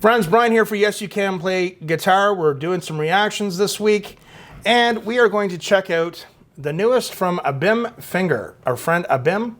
Friends, Brian here for Yes You Can Play Guitar. We're doing some reactions this week, and we are going to check out the newest from Abim Finger, our friend Abim.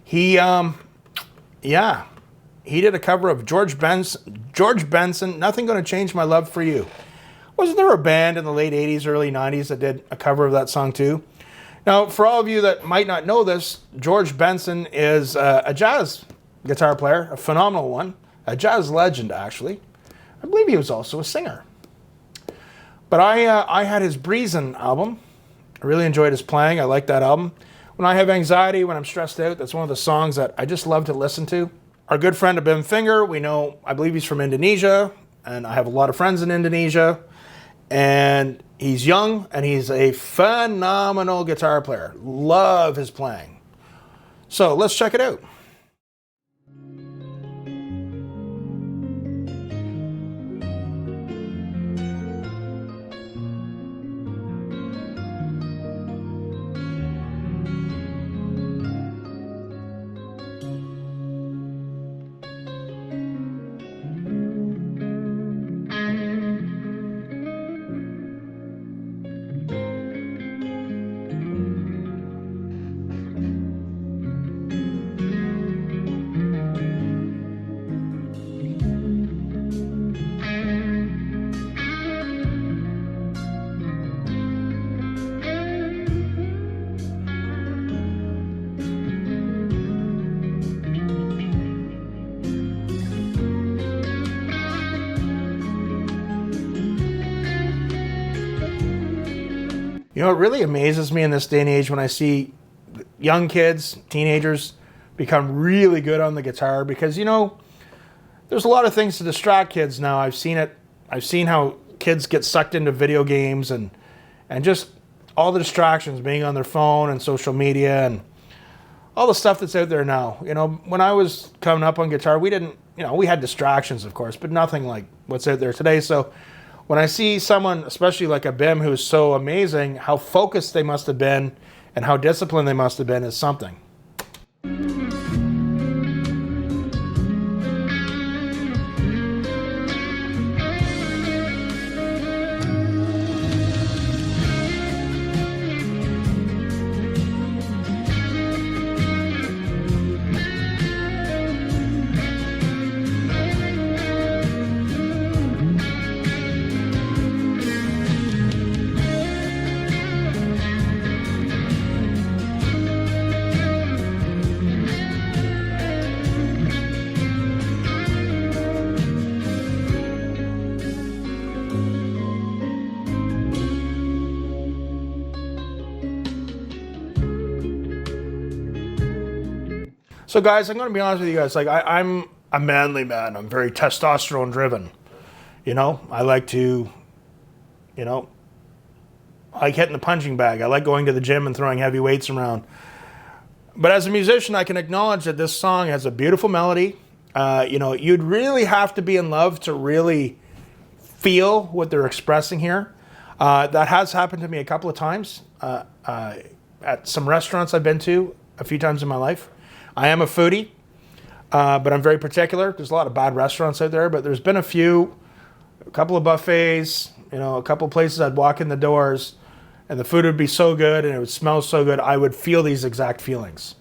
He did a cover of George Benson, Nothing Gonna Change My Love for You. Wasn't there a band in the late 80s, early 90s that did a cover of that song too? Now, for all of you that might not know this, George Benson is a jazz guitar player, a phenomenal one. A jazz legend, actually. I believe he was also a singer. But I had his Breezin' album. I really enjoyed his playing. I like that album. When I have anxiety, when I'm stressed out, that's one of the songs that I just love to listen to. Our good friend Abim Finger, I believe he's from Indonesia, and I have a lot of friends in Indonesia. And he's young, and he's a phenomenal guitar player. Love his playing. So let's check it out. You know, it really amazes me in this day and age when I see young kids, teenagers, become really good on the guitar because, you know, there's a lot of things to distract kids now. I've seen it. I've seen how kids get sucked into video games and just all the distractions, being on their phone and social media and all the stuff that's out there now. You know, when I was coming up on guitar, we didn't, you know, we had distractions, of course, but nothing like what's out there today. So when I see someone, especially like Abim, who's so amazing, how focused they must have been and how disciplined they must have been is something. So guys, I'm going to be honest with you guys, like I'm a manly man. I'm very testosterone driven. You know, I like to, you know, I like hitting the punching bag. I like going to the gym and throwing heavy weights around. But as a musician, I can acknowledge that this song has a beautiful melody. You know, you'd really have to be in love to really feel what they're expressing here. That has happened to me a couple of times at some restaurants I've been to a few times in my life. I am a foodie, but I'm very particular. There's a lot of bad restaurants out there, but there's been a couple of buffets, you know, a couple of places I'd walk in the doors and the food would be so good and it would smell so good, I would feel these exact feelings.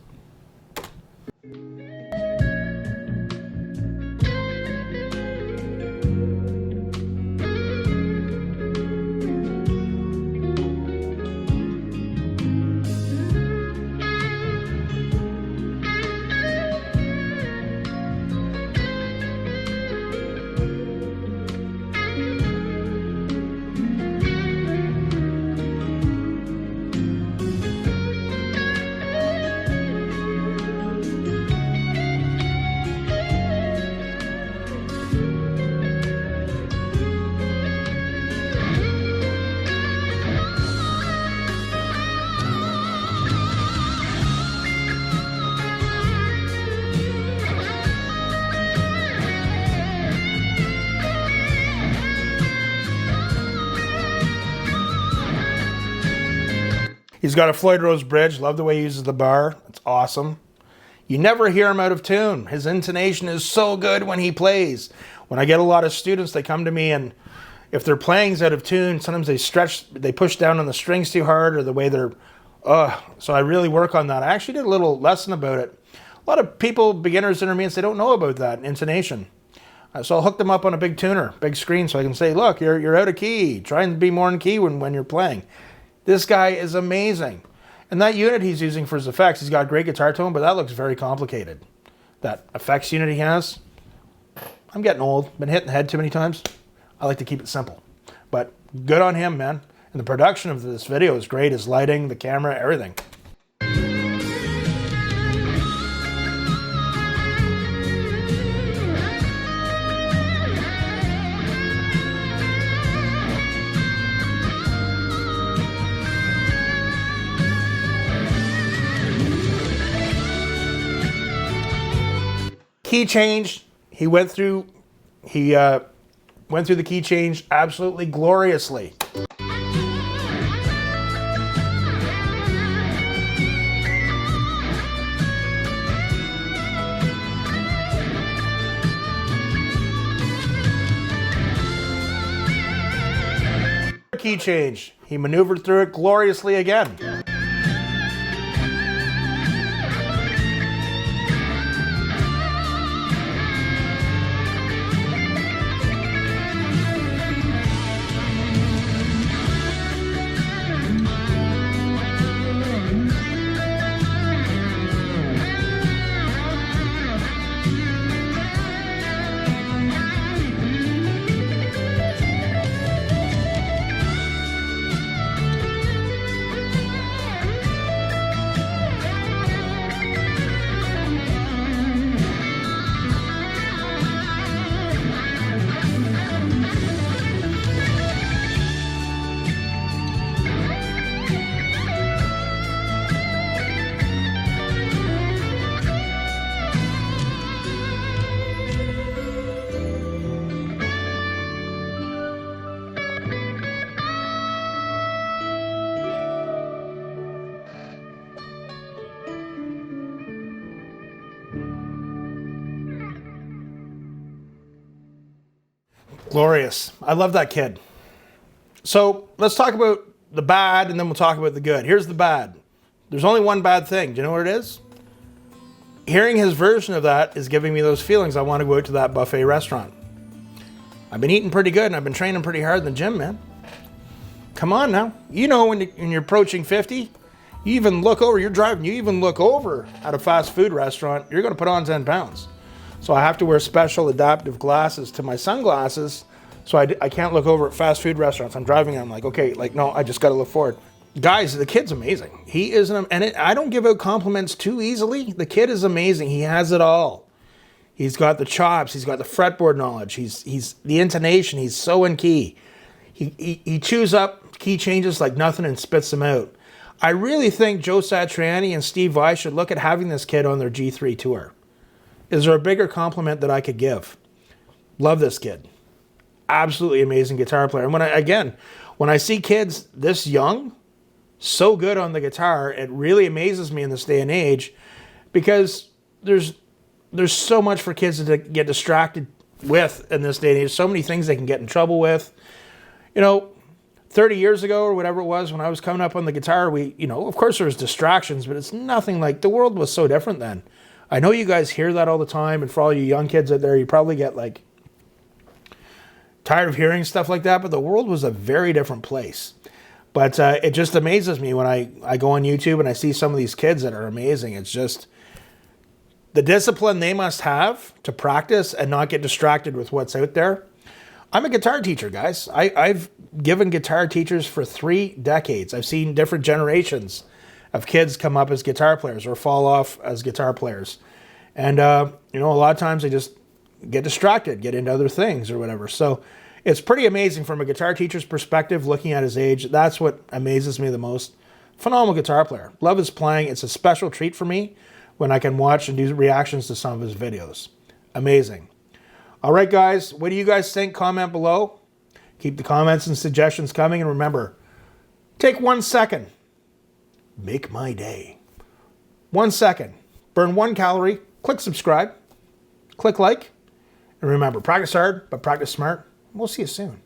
He's got a Floyd Rose bridge. Love the way he uses the bar. It's awesome. You never hear him out of tune. His intonation is so good when he plays. When I get a lot of students, they come to me, and if their playing's out of tune, sometimes they push down on the strings too hard, or the way they're, so I really work on that. I actually did a little lesson about it. A lot of people, beginners, intermediates, they don't know about that intonation. So I'll hook them up on a big tuner, big screen, so I can say, look, you're out of key. Try and be more in key when you're playing. This guy is amazing. And that unit he's using for his effects, he's got great guitar tone, but that looks very complicated. That effects unit he has, I'm getting old. Been hit in the head too many times. I like to keep it simple. But good on him, man. And the production of this video is great. His lighting, the camera, everything. Key change. He went through the key change absolutely gloriously. Key change. He maneuvered through it gloriously again. Glorious. I love that kid. So let's talk about the bad, and then we'll talk about the good. Here's the bad. There's only one bad thing. Do you know what it is? Hearing his version of that is giving me those feelings. I want to go out to that buffet restaurant. I've been eating pretty good, and I've been training pretty hard in the gym, man. Come on now. You know when you're approaching 50, you even look over, you're driving, you even look over at a fast food restaurant, you're going to put on 10 pounds. So I have to wear special adaptive glasses to my sunglasses, so I can't look over at fast food restaurants. I'm driving and I'm like, okay, like, no, I just got to look forward. Guys, the kid's amazing. He is, I don't give out compliments too easily. The kid is amazing. He has it all. He's got the chops. He's got the fretboard knowledge. He's the intonation. He's so in key. He chews up key changes like nothing and spits them out. I really think Joe Satriani and Steve Vai should look at having this kid on their G3 tour. Is there a bigger compliment that I could give? Love this kid. Absolutely amazing guitar player. And when I see kids this young, so good on the guitar, it really amazes me in this day and age, because there's so much for kids to get distracted with in this day and age. So many things they can get in trouble with. 30 years ago or whatever it was, when I was coming up on the guitar, of course there was distractions, but it's nothing like, the world was so different then. I know you guys hear that all the time, and for all you young kids out there, you probably get like tired of hearing stuff like that, but the world was a very different place. But it just amazes me when I go on YouTube and I see some of these kids that are amazing. It's just the discipline they must have to practice and not get distracted with what's out there. I'm a guitar teacher, guys. I've given guitar teachers for 3 decades. I've seen different generations of kids come up as guitar players or fall off as guitar players. And, a lot of times they just get distracted, get into other things or whatever. So it's pretty amazing from a guitar teacher's perspective, looking at his age. That's what amazes me the most. Phenomenal guitar player. Love his playing. It's a special treat for me when I can watch and do reactions to some of his videos. Amazing. All right, guys. What do you guys think? Comment below. Keep the comments and suggestions coming. And remember, take 1 second. Make my day. 1 second. burn 1 calorie, click subscribe, click like, and remember, practice hard, but practice smart. We'll see you soon.